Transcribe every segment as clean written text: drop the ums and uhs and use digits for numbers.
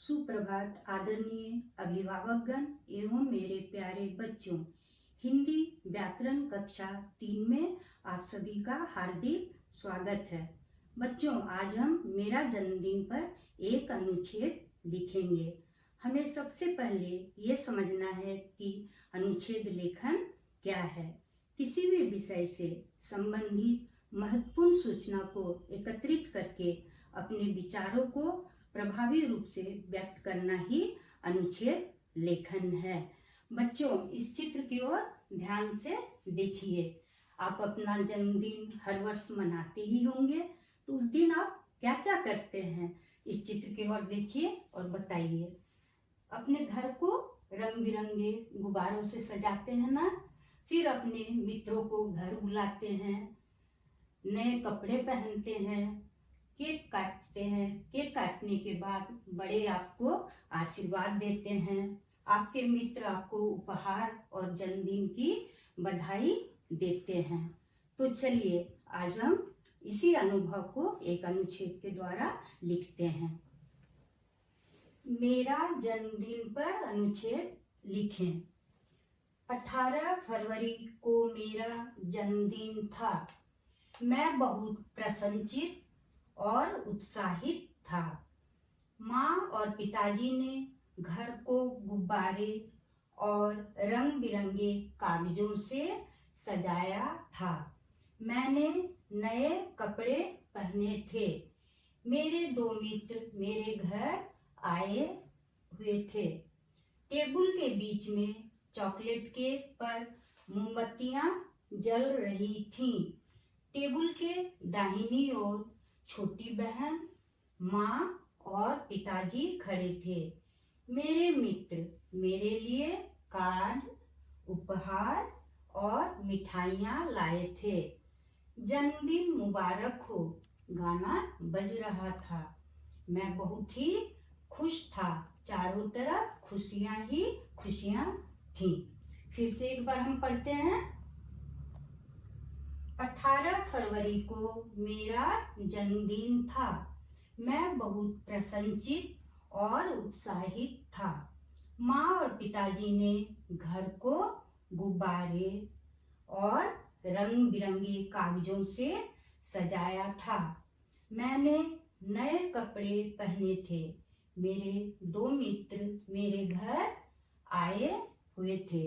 सुप्रभात आदरणीय अभिभावकगण एवं मेरे प्यारे बच्चों। हिंदी व्याकरण कक्षा 3 में आप सभी का हार्दिक स्वागत है। बच्चों, आज हम मेरा जन्मदिन पर एक अनुच्छेद लिखेंगे। हमें सबसे पहले ये समझना है कि अनुच्छेद लेखन क्या है। किसी भी विषय से संबंधित महत्वपूर्ण सूचना को एकत्रित करके अपने विचारों को प्रभावी रूप से व्यक्त करना ही अनुच्छेद लेखन है। बच्चों, इस चित्र की ओर ध्यान से देखिए। आप अपना जन्मदिन हर वर्ष मनाते ही होंगे, तो उस दिन आप क्या क्या करते हैं, इस चित्र की ओर देखिए और बताइए। अपने घर को रंग बिरंगे गुब्बारों से सजाते हैं ना, फिर अपने मित्रों को घर बुलाते हैं, नए कपड़े पहनते हैं, केक काटते हैं। केक काटने के बाद बड़े आपको आशीर्वाद देते हैं, आपके मित्र आपको उपहार और जन्मदिन की बधाई देते हैं। तो चलिए आज हम इसी अनुभव को एक अनुच्छेद के द्वारा लिखते हैं। मेरा जन्मदिन पर अनुच्छेद लिखें। 18 फरवरी को मेरा जन्मदिन था। मैं बहुत प्रसन्नचित्त और उत्साहित था। माँ और पिताजी ने घर को गुब्बारे और रंग बिरंगे कागजों से सजाया था। मैंने नए कपड़े पहने थे। मेरे 2 मित्र मेरे घर आए हुए थे। टेबल के बीच में चॉकलेट केक पर मोमबत्तियां जल रही थीं। टेबल के दाहिनी ओर छोटी बहन, माँ और पिताजी खड़े थे। मेरे मित्र मेरे लिए कार्ड, उपहार और मिठाइयाँ लाए थे। जन्मदिन मुबारक हो गाना बज रहा था। मैं बहुत ही खुश था। चारों तरफ खुशियाँ ही खुशियाँ थीं। फिर से एक बार हम पढ़ते हैं। 18 फरवरी को मेरा जन्मदिन था। मैं बहुत प्रसन्नचित्त और उत्साहित था। माँ और पिताजी ने घर को गुब्बारे और रंग बिरंगे कागजों से सजाया था। मैंने नए कपड़े पहने थे। मेरे 2 मित्र मेरे घर आए हुए थे।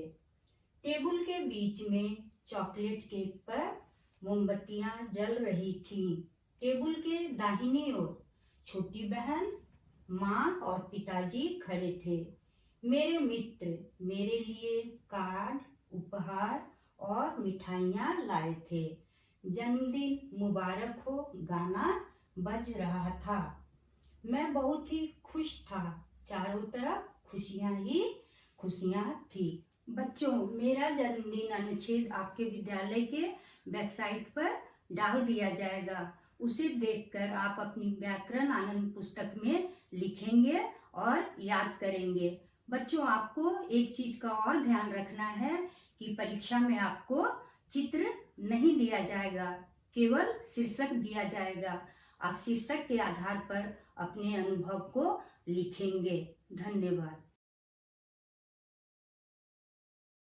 टेबल के बीच में चॉकलेट केक पर मोमबत्तियां जल रही थीं। टेबल के दाहिनी ओर छोटी बहन, माँ और पिताजी खड़े थे। मेरे मित्र मेरे लिए कार्ड, उपहार और मिठाइयाँ लाए थे। जन्मदिन मुबारक हो गाना बज रहा था। मैं बहुत ही खुश था। चारों तरफ खुशियाँ ही खुशियाँ थी। बच्चों, मेरा जन्मदिन अनुच्छेद आपके विद्यालय के वेबसाइट पर डाल दिया जाएगा। उसे देखकर आप अपनी व्याकरण आनंद पुस्तक में लिखेंगे और याद करेंगे। बच्चों, आपको एक चीज का और ध्यान रखना है कि परीक्षा में आपको चित्र नहीं दिया जाएगा, केवल शीर्षक दिया जाएगा। आप शीर्षक के आधार पर अपने अनुभव को लिखेंगे। धन्यवाद।